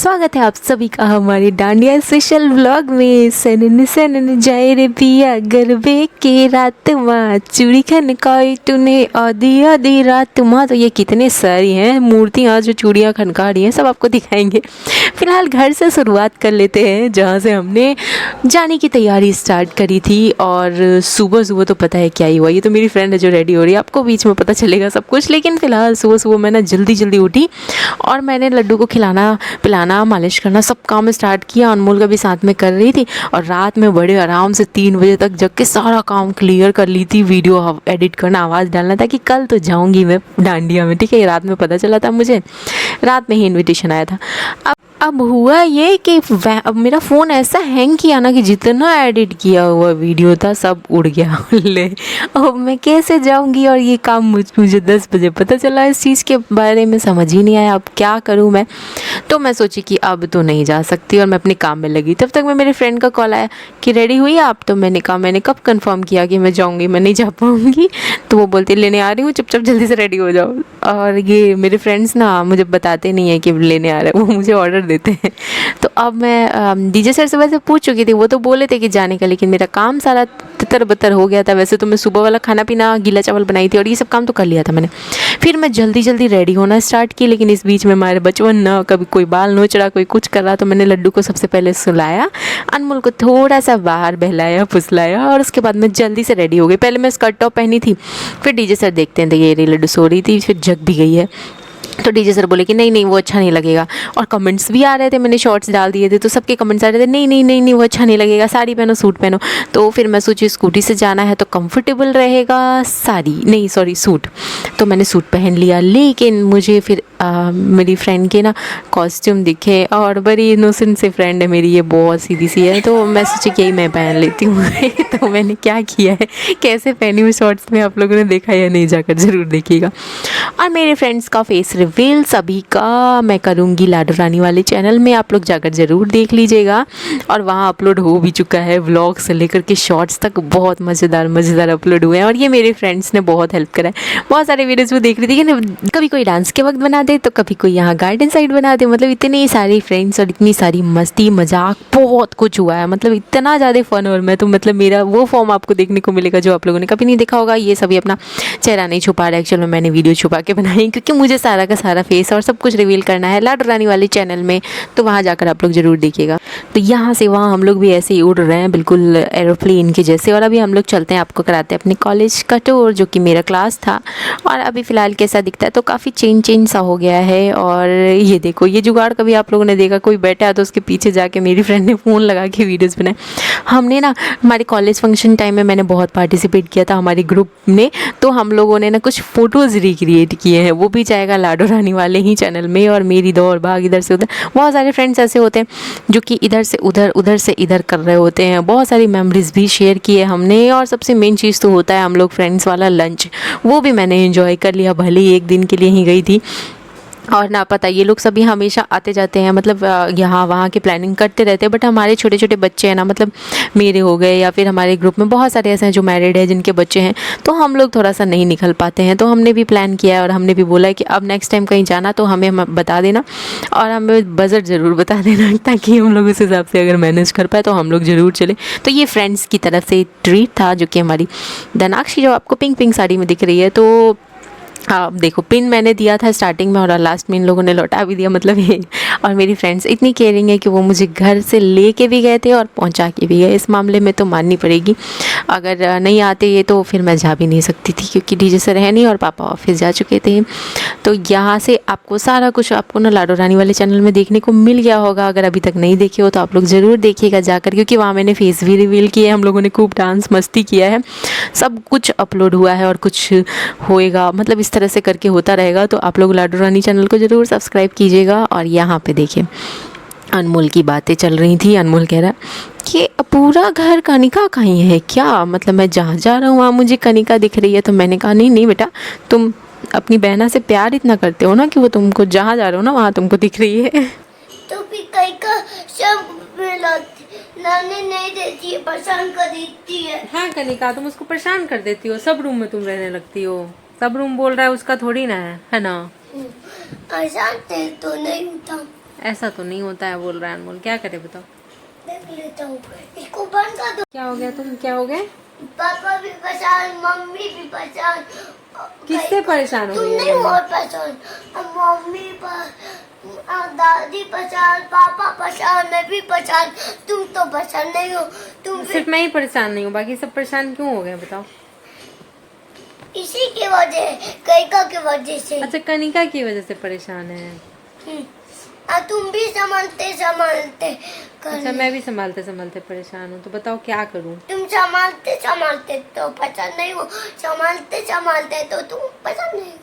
स्वागत है आप सभी का हमारे डांडिया स्पेशल व्लॉग में। सनन सनन जाए रे पिया गरबे के रात माँ चूड़ी खनकाई तूने आधी आधी रात माँ। तो ये कितने सारी हैं मूर्तियाँ जो चूड़ियाँ खनका रही हैं, सब आपको दिखाएंगे। फिलहाल घर से शुरुआत कर लेते हैं जहाँ से हमने जाने की तैयारी स्टार्ट करी थी। और सुबह सुबह तो पता है क्या ही हुआ, ये तो मेरी फ्रेंड है जो रेडी हो रही है, आपको बीच में पता चलेगा सब कुछ। लेकिन फ़िलहाल सुबह सुबह मैं ना जल्दी जल्दी उठी और मैंने लड्डू को खिलाना पिलाना मालिश करना सब काम स्टार्ट किया। अनमोल का भी साथ में कर रही थी और रात में बड़े आराम से 3 बजे तक जग के सारा काम क्लियर कर ली थी। वीडियो एडिट करना, आवाज़ डालना था कि कल तो जाऊँगी मैं डांडिया में। ठीक है, रात में पता चला था मुझे, रात में ही इन्विटेशन आया था। अब हुआ ये कि अब मेरा फ़ोन ऐसा हैंग किया ना कि जितना एडिट किया हुआ वीडियो था सब उड़ गया। ले अब मैं कैसे जाऊंगी, और ये काम मुझे 10 बजे पता चला। इस चीज़ के बारे में समझ ही नहीं आया अब क्या करूं मैं। तो मैं सोची कि अब तो नहीं जा सकती और मैं अपने काम में लगी। तब तक मैं मेरे फ्रेंड का कॉल आया कि रेडी हुई आप? तो मैंने कहा मैंने कब कंफर्म किया कि मैं जाऊँगी, मैं नहीं जा पाऊँगी। तो वो बोलती लेने आ रही हूँ, चुपचाप जल्दी से रेडी हो जाओ। और ये मेरे फ्रेंड्स ना मुझे बताते नहीं है कि लेने आ रहे हैं, वो मुझे ऑर्डर देते हैं। तो अब मैं डीजे सर से वैसे पूछ चुकी थी, वो तो बोले थे कि जाने का, लेकिन मेरा काम सारा तितर बतर हो गया था। वैसे तो मैं सुबह वाला खाना पीना गीला चावल बनाई थी और ये सब काम तो कर लिया था मैंने। फिर मैं जल्दी जल्दी रेडी होना स्टार्ट की, लेकिन इस बीच में हमारे बचपन ना कभी कोई बाल नोच रहा, कोई कुछ कर रहा। तो मैंने लड्डू को सबसे पहले सुलाया, अनमोल को थोड़ा सा बाहर बहलाया फुसलाया और उसके बाद मैं जल्दी से रेडी हो गई। पहले मैं स्कर्ट टॉप पहनी थी, फिर डीजे सर देखते हैं तो ये लड्डू सो रही थी, फिर जग भी गई है। तो डीजे सर बोले कि नहीं नहीं वो अच्छा नहीं लगेगा। और कमेंट्स भी आ रहे थे, मैंने शॉर्ट्स डाल दिए थे तो सबके कमेंट्स आ रहे थे नहीं नहीं नहीं नहीं वो अच्छा नहीं लगेगा, साड़ी पहनो सूट पहनो। तो फिर मैं सोची स्कूटी से जाना है तो कंफर्टेबल रहेगा साड़ी नहीं सॉरी सूट। तो मैंने सूट पहन लिया, लेकिन मुझे फिर मेरी फ्रेंड के ना कॉस्ट्यूम दिखे और बड़ी इनोसेंट से फ्रेंड है मेरी, ये बहुत सीधी सी है। तो मैं सोची कि यही मैं पहन लेती हूँ। तो मैंने क्या किया है, कैसे पहनी हूँ शॉर्ट्स में आप लोगों ने देखा या नहीं जाकर ज़रूर देखिएगा। और मेरे फ्रेंड्स का फेस रिवील सभी का मैं करूँगी लाडो रानी वाले चैनल में, आप लोग जाकर ज़रूर देख लीजिएगा। और वहाँ अपलोड हो भी चुका है, व्लॉग से लेकर के शॉर्ट्स तक बहुत मज़ेदार अपलोड हुए हैं। और ये मेरे फ्रेंड्स ने बहुत हेल्प करा है, बहुत सारे वीडियोज़ वो देख रही थी कि कभी कोई डांस के वक्त बना दे तो कभी कोई यहाँ गार्डन साइड बना दे। मतलब इतनी सारी फ्रेंड्स और इतनी सारी मस्ती मजाक बहुत कुछ हुआ है, मतलब इतना ज़्यादा फन। और मैं तो मतलब मेरा वो फॉर्म आपको देखने को मिलेगा जो आप लोगों ने कभी नहीं देखा होगा। ये सभी अपना चेहरा नहीं छुपा रहा, एक्चुअल में मैंने वीडियो छुपा के बनाई क्योंकि मुझे सारा का सारा फेस और सब कुछ रिवील करना है लाडो रानी वाले चैनल में। तो वहाँ जाकर आप लोग ज़रूर देखिएगा। तो यहाँ से वहाँ हम लोग भी ऐसे ही उड़ रहे हैं बिल्कुल एरोप्लेन के जैसे। और अभी हम लोग चलते हैं, आपको कराते हैं अपने कॉलेज का टूर जो कि मेरा क्लास था। और अभी फ़िलहाल कैसा दिखता है तो काफ़ी चेंज सा हो गया है। और ये देखो ये जुगाड़ कभी आप लोगों ने देखा, कोई बैठा है तो उसके पीछे जाके मेरी फ्रेंड ने फ़ोन लगा के वीडियोज़ बनाए। हमने ना हमारे कॉलेज फंक्शन टाइम में मैंने बहुत पार्टिसिपेट किया था हमारे ग्रुप ने, तो हम लोगों ने ना कुछ फ़ोटोज़ रिक्रिएट किए हैं, वो भी जाएगा लाडो रानी वाले ही चैनल में। और मेरी दौड़ भाग इधर से उधर, बहुत सारे फ्रेंड्स ऐसे होते हैं जो कि इधर से उधर से इधर कर रहे होते हैं। बहुत सारी मेमोरीज़ भी शेयर किए हमने। और सबसे मेन चीज़ तो होता है हम लोग फ्रेंड्स वाला लंच, वो भी मैंने एंजॉय कर लिया, भले ही एक दिन के लिए ही गई थी। और ना पता ये लोग सभी हमेशा आते जाते हैं, मतलब यहाँ वहाँ की प्लानिंग करते रहते हैं। बट हमारे छोटे छोटे बच्चे हैं ना, मतलब मेरे हो गए या फिर हमारे ग्रुप में बहुत सारे ऐसे हैं जो मैरिड है जिनके बच्चे हैं, तो हम लोग थोड़ा सा नहीं निकल पाते हैं। तो हमने भी प्लान किया है और हमने भी बोला है कि अब नेक्स्ट टाइम कहीं जाना तो हमें बता देना और हमें बजट ज़रूर बता देना, ताकि हम लोग उस हिसाब से अगर मैनेज कर पाए तो हम लोग ज़रूर चले। तो ये फ्रेंड्स की तरफ से ट्रीट था जो कि हमारी दनाक्षी जो आपको पिंक साड़ी में दिख रही है। तो आप देखो पिन मैंने दिया था स्टार्टिंग में और लास्ट में इन लोगों ने लौटा भी दिया, मतलब ये। और मेरी फ्रेंड्स इतनी केयरिंग है कि वो मुझे घर से लेके भी गए थे और पहुंचा के भी गए। इस मामले में तो माननी पड़ेगी, अगर नहीं आते ये तो फिर मैं जा भी नहीं सकती थी क्योंकि डीजे सर है नहीं और पापा ऑफिस जा चुके थे। तो यहाँ से आपको सारा कुछ आपको ना लाडो रानी वाले चैनल में देखने को मिल गया होगा। अगर अभी तक नहीं देखे हो तो आप लोग ज़रूर देखिएगा जाकर, क्योंकि वहाँ मैंने फेस भी रिवील किया है, हम लोगों ने खूब डांस मस्ती किया है, सब कुछ अपलोड हुआ है और कुछ होएगा, मतलब इस तरह से करके होता रहेगा। तो आप लोग लाडो रानी चैनल को ज़रूर सब्सक्राइब कीजिएगा। और यहाँ पे देखिए अनमोल की बातें चल रही थी। अनमोल कह रहा कि पूरा घर कनिका कहीं है क्या, मतलब मैं जहाँ जा रहा हूँ वहाँ मुझे कनिका दिख रही है। तो मैंने कहा नहीं नहीं बेटा, तुम अपनी बहना से प्यार इतना करते हो ना कि वो तुमको जहाँ जा रहे हो ना वहाँ तुमको दिख रही है। तो फिर कनिका सब लाने नहीं देती है, परेशान कर देती है। हाँ कनिका, तुम उसको परेशान कर देती हो, सब रूम में तुम रहने लगती हो। सब रूम बोल रहा है उसका थोड़ी ना है ना। परेशान तो नहीं होता। ऐसा तो नहीं होता है बोल रहा है अनमोल, क्या करे बताओ। देख लेता हूँ, इसको बंद कर दो। क्या हो गया तुम, क्या हो गए? पापा भी परेशान, मम्मी भी परेशान। किससे परेशान हो तुम गई नहीं है? हो परेशान, मम्मी दादी परेशान, पापा परेशान, मैं भी परेशान। तुम तो परेशान नहीं हो। तुम सिर्फ मैं ही परेशान नहीं हूँ, बाकी सब परेशान क्यों हो गए बताओ। इसी की वजह, कनिका की वजह से। अच्छा, कनिका की वजह से परेशान है। तुम भी संभालते संभालते अच्छा, मैं भी संभालते संभालते परेशान हूँ, तो बताओ क्या करूँ। तुम संभालते संभालते तो परेशान नहीं हो, संभालते संभालते तो तुम परेशान नहीं हो।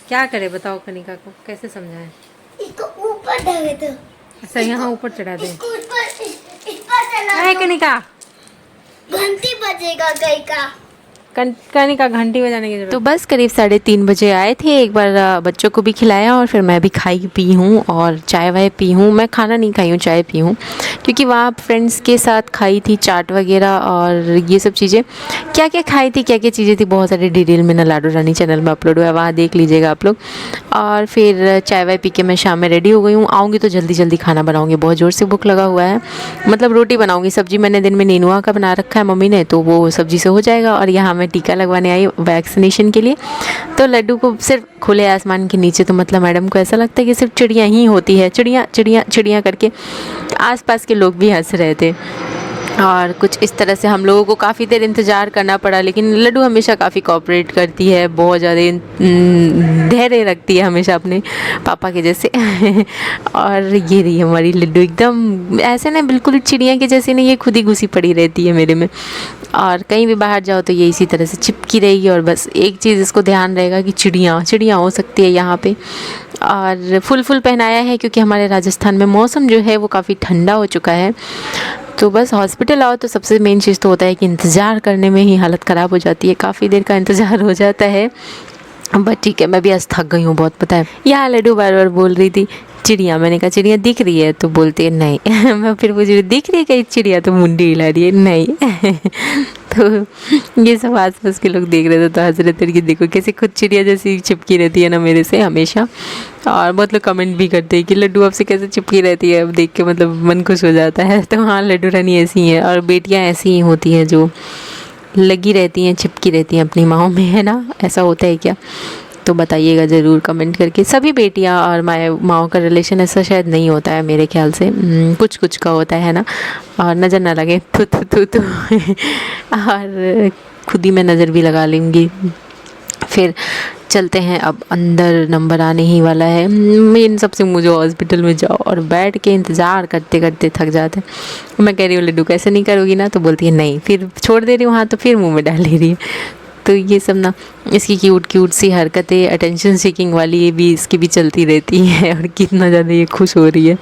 क्या करे बताओ, कनिका को कैसे समझाएं। इसको ऊपर ढके दो। अच्छा, यहाँ ऊपर चढ़ा दे। इसको इस पर चला है दो। कनिका, घंटी बजेगा कनिका। कनिका घंटी बजाने की जरूरत। तो बस करीब 3:30 बजे आए थे, एक बार बच्चों को भी खिलाया और फिर मैं भी खाई पी हूँ और चाय वाय पी हूँ। मैं खाना नहीं खाई हूँ, चाय पी हूँ, क्योंकि वहाँ फ्रेंड्स के साथ खाई थी चाट वगैरह और ये सब चीज़ें। क्या क्या खाई थी, क्या क्या चीज़ें थी, बहुत सारे डिटेल में ना लाडो रानी चैनल में अपलोड हुआ है, वहाँ देख लीजिएगा आप लोग। और फिर चाय वाय पी के मैं शाम में रेडी हो गई हूँ। आऊँगी तो जल्दी जल्दी खाना बनाऊँगी, बहुत ज़ोर से भूख लगा हुआ है। मतलब रोटी बनाऊँगी, सब्जी मैंने दिन में नेनुआ का बना रखा है मम्मी ने, तो वो सब्जी से हो जाएगा। और यहाँ मैं टीका लगवाने आई वैक्सीनेशन के लिए। तो लड्डू को सिर्फ खुले आसमान के नीचे, तो मतलब मैडम को ऐसा लगता है कि सिर्फ चिड़िया ही होती है, चिड़िया चिड़िया चिड़िया करके। आसपास के लोग भी हंस रहे थे और कुछ इस तरह से हम लोगों को काफ़ी देर इंतज़ार करना पड़ा। लेकिन लड्डू हमेशा काफ़ी कोऑपरेट करती है, बहुत ज़्यादा धैर्य रखती है हमेशा अपने पापा के जैसे। और ये रही हमारी लड्डू, एकदम ऐसे ना बिल्कुल चिड़िया के जैसे नहीं, ये खुद ही घुसी पड़ी रहती है मेरे में। और कहीं भी बाहर जाओ तो ये इसी तरह से चिपकी रहेगी। और बस एक चीज़ इसको ध्यान रहेगा कि चिड़िया चिड़िया हो सकती है यहाँ पे। और फुल पहनाया है क्योंकि हमारे राजस्थान में मौसम जो है वो काफ़ी ठंडा हो चुका है। तो बस हॉस्पिटल आओ तो सबसे मेन चीज़ तो होता है कि इंतज़ार करने में ही हालत ख़राब हो जाती है, काफ़ी देर का इंतज़ार हो जाता है। बट ठीक है, मैं भी आज थक गई हूँ बहुत, पता है। यहाँ लड्डू बार बार बोल रही थी चिड़िया, मैंने कहा चिड़िया दिख रही है, तो बोलती है नहीं। मैं फिर पूछ रही दिख रही है कहीं चिड़िया, तो मुंडी हिला रही है नहीं। तो ये सब आस पास के लोग देख रहे थे तो हंस रहे थे कि देखो कैसे खुद चिड़िया जैसी चिपकी रहती है ना मेरे से हमेशा। और बहुत लोग कमेंट भी करते हैं कि लड्डू आपसे कैसे चिपकी रहती है, अब देख के मतलब मन खुश हो जाता है। तो हाँ, लड्डू रानी ऐसी हैं और बेटियाँ ऐसी ही होती हैं जो लगी रहती हैं, चिपकी रहती हैं अपनी माँओं में, है ना। ऐसा होता है क्या, तो बताइएगा ज़रूर कमेंट करके। सभी बेटियां और माँओं का रिलेशन ऐसा शायद नहीं होता है मेरे ख्याल से, कुछ कुछ का होता है ना। और नज़र ना लगे तो और खुद ही मैं नज़र भी लगा लूँगी। फिर चलते हैं, अब अंदर नंबर आने ही वाला है। इन सबसे मुझे हॉस्पिटल में जाओ और बैठ के इंतज़ार करते करते थक जाते हैं। मैं कह रही हूँ लड्डू कैसे नहीं करोगी ना, तो बोलती है नहीं, फिर छोड़ दे रही हूँ, हाँ तो फिर मुँह में डाल ले रही है। तो ये सब ना, इसकी क्यूट सी हरकतें, अटेंशन सीकिंग वाली, ये भी इसकी भी चलती रहती है। और कितना ज़्यादा ये खुश हो रही है।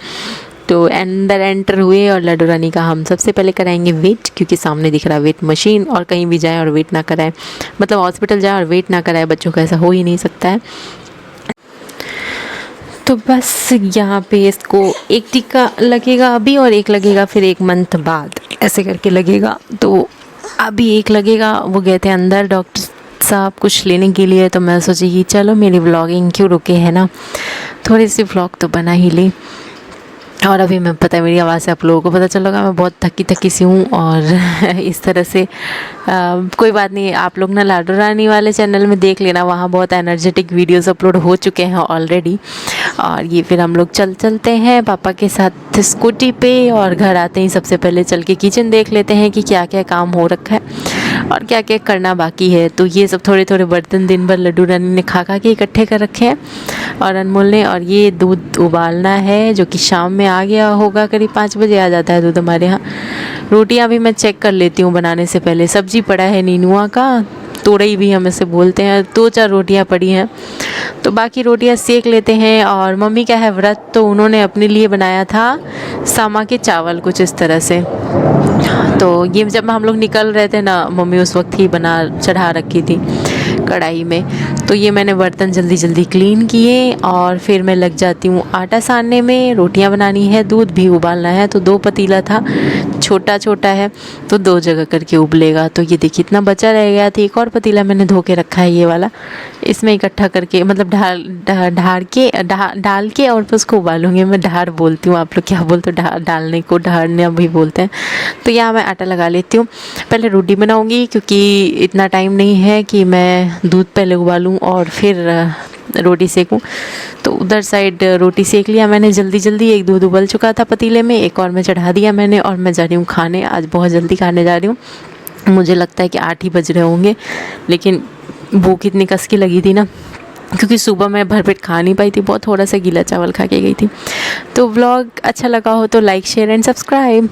तो अंदर एंटर हुए और लड्डू रानी का हम सबसे पहले कराएंगे वेट, क्योंकि सामने दिख रहा वेट मशीन। और कहीं भी जाए और वेट ना कराए, मतलब हॉस्पिटल जाए और वेट ना कराए, बच्चों का ऐसा हो ही नहीं सकता है। तो बस यहाँ पे इसको एक टीका लगेगा अभी और एक लगेगा फिर 1 मंथ बाद, ऐसे करके लगेगा। तो अभी एक लगेगा। वो गए थे अंदर डॉक्टर साहब कुछ लेने के लिए, तो मैं सोची कि चलो मेरी व्लॉगिंग क्यों रुके, है ना, थोड़ी सी व्लॉग तो बना ही ली। और अभी मैं, पता है मेरी आवाज़ से आप लोगों को पता चलेगा मैं बहुत थकी सी हूँ। और इस तरह से कोई बात नहीं, आप लोग ना लाडो रानी वाले चैनल में देख लेना, वहाँ बहुत एनर्जेटिक वीडियोस अपलोड हो चुके हैं ऑलरेडी। और ये फिर हम लोग चलते हैं पापा के साथ स्कूटी पे, और घर आते ही सबसे पहले चल के किचन देख लेते हैं कि क्या क्या काम हो रखा है और क्या क्या करना बाकी है। तो ये सब थोड़े बर्तन दिन भर लड्डू रानी ने खा के इकट्ठे कर रखे हैं और अनमोल ने। और ये दूध उबालना है जो कि शाम में आ गया होगा, करीब 5 बजे आ जाता है दूध हमारे यहाँ। रोटियाँ भी मैं चेक कर लेती हूँ बनाने से पहले। सब्जी पड़ा है नीनुआ का, तोड़ई भी हम इसे बोलते हैं, 2-4 रोटियाँ पड़ी हैं, तो बाकी रोटियाँ सेक लेते हैं। और मम्मी का है व्रत, तो उन्होंने अपने लिए बनाया था सामा के चावल कुछ इस तरह से। तो ये जब हम लोग निकल रहे थे ना, मम्मी उस वक्त ही बना चढ़ा रखी थी कढ़ाई में। तो ये मैंने बर्तन जल्दी जल्दी क्लीन किए और फिर मैं लग जाती हूँ आटा सानने में। रोटियां बनानी है, दूध भी उबालना है। तो 2 पतीला था, छोटा छोटा है तो 2 जगह करके उबलेगा। तो ये देखिए इतना बचा रह गया था। एक और पतीला मैंने धो के रखा है, ये वाला, इसमें इकट्ठा करके मतलब डाल के और फिर उसको उबालूंगी। मैं ढार बोलती हूँ, आप लोग क्या बोलते हो? डालने को ढारना भी बोलते हैं। तो यहाँ मैं आटा लगा लेती हूँ। पहले रोटी बनाऊंगी क्योंकि इतना टाइम नहीं है कि मैं दूध पहले उबालूँ और फिर रोटी सेकूं। तो उधर साइड रोटी सेक लिया मैंने जल्दी जल्दी। एक दूध उबल चुका था पतीले में, एक और मैं चढ़ा दिया मैंने और मैं जा रही हूँ खाने। आज बहुत जल्दी खाने जा रही हूँ। मुझे लगता है कि 8 ही बज रहे होंगे, लेकिन भूख इतनी कस की लगी थी ना, क्योंकि सुबह मैं भरपेट खा नहीं पाई थी, बहुत थोड़ा सा गीला चावल खा के गई थी। तो व्लॉग अच्छा लगा हो तो लाइक शेयर एंड सब्सक्राइब।